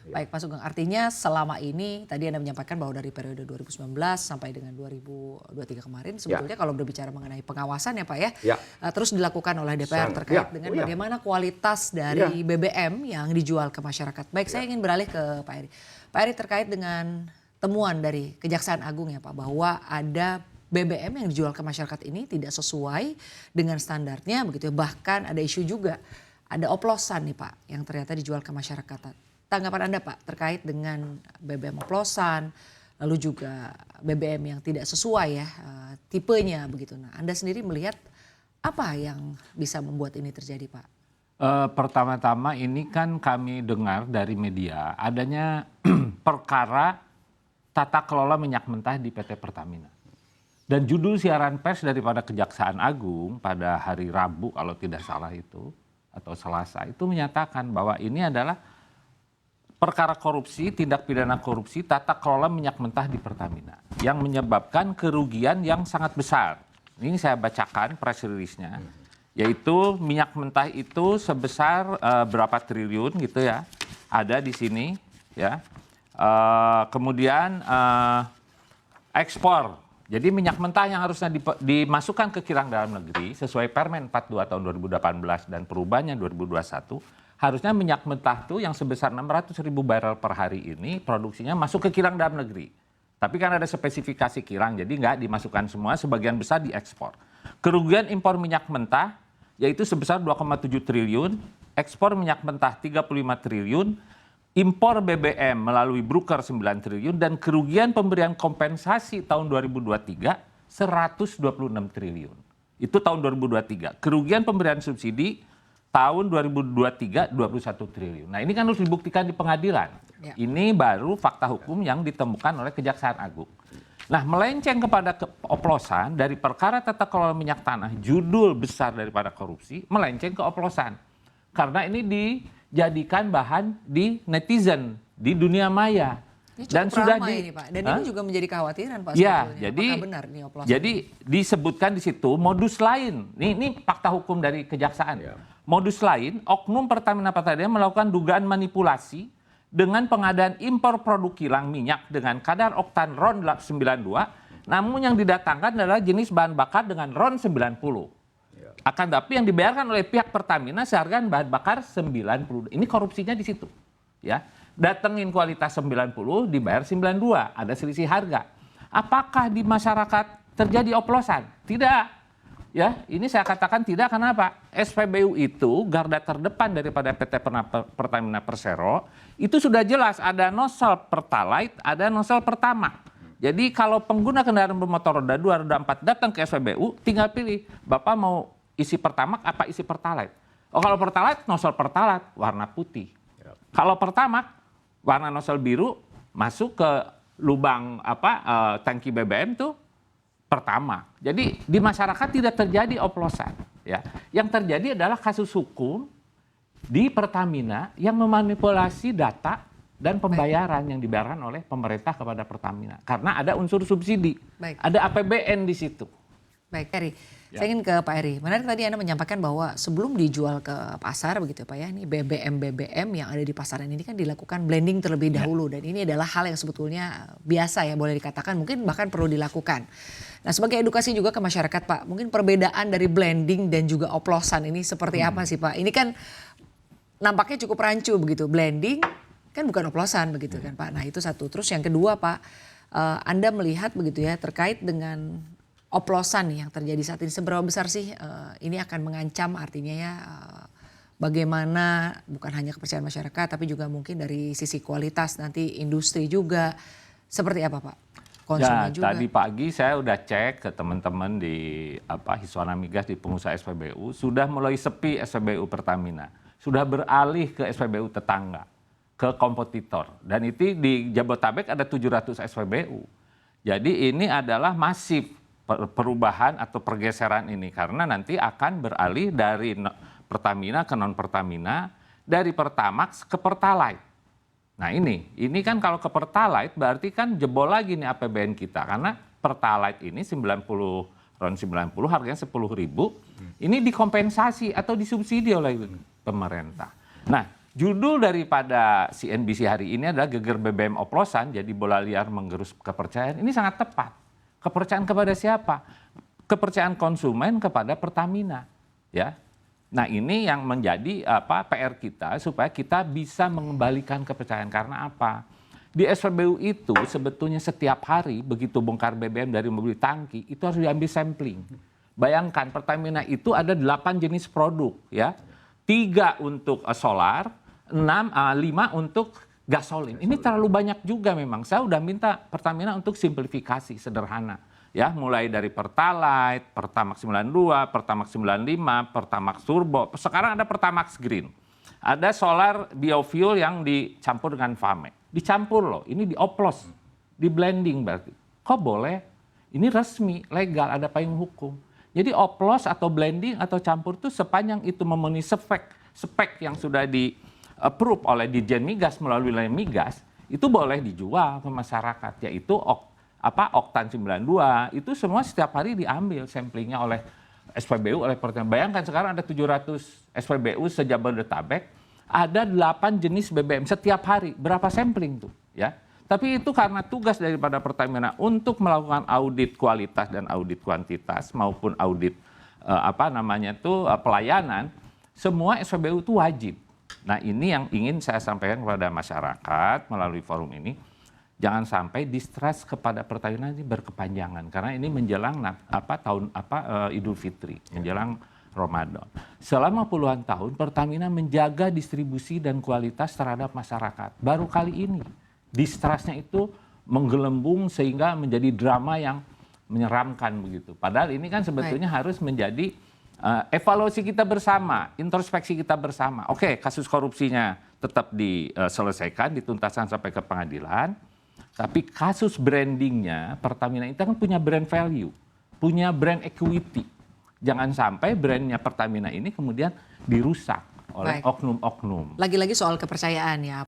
Baik Pak Sugeng, artinya selama ini tadi Anda menyampaikan bahwa dari periode 2019 sampai dengan 2023 kemarin sebetulnya kalau berbicara mengenai pengawasan ya Pak ya, terus dilakukan oleh DPR terkait dengan bagaimana kualitas dari BBM yang dijual ke masyarakat. Baik, saya ingin beralih ke Pak Eri. Pak Eri, terkait dengan temuan dari Kejaksaan Agung ya Pak, bahwa ada BBM yang dijual ke masyarakat ini tidak sesuai dengan standarnya begitu ya. Bahkan ada isu juga, ada oplosan nih Pak yang ternyata dijual ke masyarakat. Tanggapan Anda Pak terkait dengan BBM oplosan, lalu juga BBM yang tidak sesuai ya tipenya begitu. Nah, Anda sendiri melihat apa yang bisa membuat ini terjadi Pak? Pertama-tama ini kan kami dengar dari media adanya perkara tata kelola minyak mentah di PT Pertamina. Dan judul siaran pers daripada Kejaksaan Agung pada hari Rabu kalau tidak salah itu, atau Selasa itu menyatakan bahwa ini adalah perkara korupsi, tindak pidana korupsi tata kelola minyak mentah di Pertamina yang menyebabkan kerugian yang sangat besar. Ini saya bacakan press release-nya, yaitu minyak mentah itu sebesar berapa triliun gitu ya, ada di sini ya. Kemudian ekspor. Jadi minyak mentah yang harusnya dimasukkan ke kilang dalam negeri sesuai Permen 42 tahun 2018 dan perubahannya 2021, harusnya minyak mentah itu yang sebesar 600.000 barel per hari ini produksinya masuk ke kilang dalam negeri. Tapi kan ada spesifikasi kilang, jadi nggak dimasukkan semua, sebagian besar diekspor. Kerugian impor minyak mentah yaitu sebesar 2,7 triliun, ekspor minyak mentah 35 triliun, impor BBM melalui broker 9 triliun, dan kerugian pemberian kompensasi tahun 2023 126 triliun. Itu tahun 2023. Kerugian pemberian subsidi tahun 2023 21 triliun. Nah, ini kan harus dibuktikan di pengadilan. Ya. Ini baru fakta hukum yang ditemukan oleh Kejaksaan Agung. Nah, melenceng kepada oplosan dari perkara tata kelola minyak tanah, judul besar daripada korupsi, melenceng ke oplosan. Karena ini dijadikan bahan di netizen, di dunia maya. Ini cukup dan sudah ini Pak. Dan ini juga menjadi kekhawatiran Pak. Ya, jadi apakah benar nih oplosan? Jadi disebutkan di situ modus lain. Ini fakta hukum dari Kejaksaan. Ya. Modus lain, oknum Pertamina melakukan dugaan manipulasi dengan pengadaan impor produk kilang minyak dengan kadar oktan RON 92, namun yang didatangkan adalah jenis bahan bakar dengan RON 90. Akan tapi yang dibayarkan oleh pihak Pertamina seharga bahan bakar 90. Ini korupsinya di situ. Ya. Datengin kualitas 90, dibayar 92, ada selisih harga. Apakah di masyarakat terjadi oplosan? Tidak. Ya, ini saya katakan tidak, kenapa? SPBU itu garda terdepan daripada PT Pertamina Persero, itu sudah jelas ada nozzle Pertalite, ada nozzle Pertamax. Jadi kalau pengguna kendaraan bermotor roda 2, roda 4 datang ke SPBU, tinggal pilih, Bapak mau isi Pertamax apa isi Pertalite? Oh, kalau Pertalite, nozzle Pertalite warna putih. Kalau Pertamax warna nozzle biru, masuk ke lubang tangki BBM tuh Pertamax. Jadi di masyarakat tidak terjadi oplosan. Ya. Yang terjadi adalah kasus hukum di Pertamina yang memanipulasi data dan pembayaran yang dibayarkan oleh pemerintah kepada Pertamina. Karena ada unsur subsidi, ada APBN di situ. Baik, Eri. Ya. Saya ingin ke Pak Eri. Menarik tadi Anda menyampaikan bahwa sebelum dijual ke pasar begitu Pak ya, ini BBM yang ada di pasaran ini kan dilakukan blending terlebih dahulu. Dan ini adalah hal yang sebetulnya biasa ya, boleh dikatakan, mungkin bahkan perlu dilakukan. Nah, sebagai edukasi juga ke masyarakat Pak, mungkin perbedaan dari blending dan juga oplosan ini seperti apa sih Pak? Ini kan nampaknya cukup rancu begitu, blending kan bukan oplosan begitu kan Pak. Nah, itu satu. Terus yang kedua Pak, Anda melihat begitu ya terkait dengan oplosan yang terjadi saat ini, seberapa besar sih ini akan mengancam artinya ya bagaimana bukan hanya kepercayaan masyarakat tapi juga mungkin dari sisi kualitas nanti industri juga, seperti apa Pak? Ya, juga. Tadi pagi saya udah cek ke teman-teman di Hiswana Migas di pengusaha SPBU, sudah mulai sepi SPBU Pertamina, sudah beralih ke SPBU tetangga, ke kompetitor, dan itu di Jabodetabek ada 700 SPBU. Jadi ini adalah masif perubahan atau pergeseran ini karena nanti akan beralih dari Pertamina ke non Pertamina, dari Pertamax ke Pertalite. Nah ini kan kalau ke Pertalite berarti kan jebol lagi nih APBN kita karena Pertalite ini RON 90 harganya 10.000, ini dikompensasi atau disubsidi oleh pemerintah. Nah Judul daripada CNBC hari ini adalah geger BBM oplosan, jadi bola liar menggerus kepercayaan. Ini sangat tepat. Kepercayaan kepada siapa? Kepercayaan konsumen kepada Pertamina, ya. Nah, ini yang menjadi PR kita supaya kita bisa mengembalikan kepercayaan. Karena apa? Di SPBU itu sebetulnya setiap hari begitu bongkar BBM dari mobil tangki itu harus diambil sampling. Bayangkan Pertamina itu ada 8 jenis produk, ya. 3 untuk solar, 5 untuk gasolin. Ini terlalu banyak juga memang. Saya udah minta Pertamina untuk simplifikasi sederhana. Ya, mulai dari Pertalite, Pertamax 92, Pertamax 95, Pertamax Turbo. Sekarang ada Pertamax Green. Ada solar biofuel yang dicampur dengan FAME. Dicampur loh, ini dioplos, di blending berarti. Kok boleh? Ini resmi, legal, ada payung hukum. Jadi oplos atau blending atau campur itu sepanjang itu memenuhi spek yang sudah di-approve oleh Ditjen Migas melalui wilayah migas, itu boleh dijual ke masyarakat, yaitu Oktan 92, itu semua setiap hari diambil samplingnya oleh SPBU, oleh Pertamina. Bayangkan sekarang ada 700 SPBU se-Jabodetabek, ada 8 jenis BBM setiap hari. Berapa sampling tuh, ya? Tapi itu karena tugas daripada Pertamina untuk melakukan audit kualitas dan audit kuantitas maupun audit pelayanan, semua SPBU itu wajib. Nah, ini yang ingin saya sampaikan kepada masyarakat melalui forum ini. Jangan sampai distrust kepada Pertamina ini berkepanjangan karena ini menjelang Idul Fitri, menjelang Ramadan. Selama puluhan tahun Pertamina menjaga distribusi dan kualitas terhadap masyarakat. Baru kali ini distrustnya itu menggelembung sehingga menjadi drama yang menyeramkan begitu. Padahal ini kan sebetulnya harus menjadi evaluasi kita bersama, introspeksi kita bersama. Oke, kasus korupsinya tetap diselesaikan, dituntaskan sampai ke pengadilan. Tapi kasus brandingnya, Pertamina itu kan punya brand value, punya brand equity. Jangan sampai brandnya Pertamina ini kemudian dirusak oleh oknum-oknum. Lagi-lagi soal kepercayaan ya.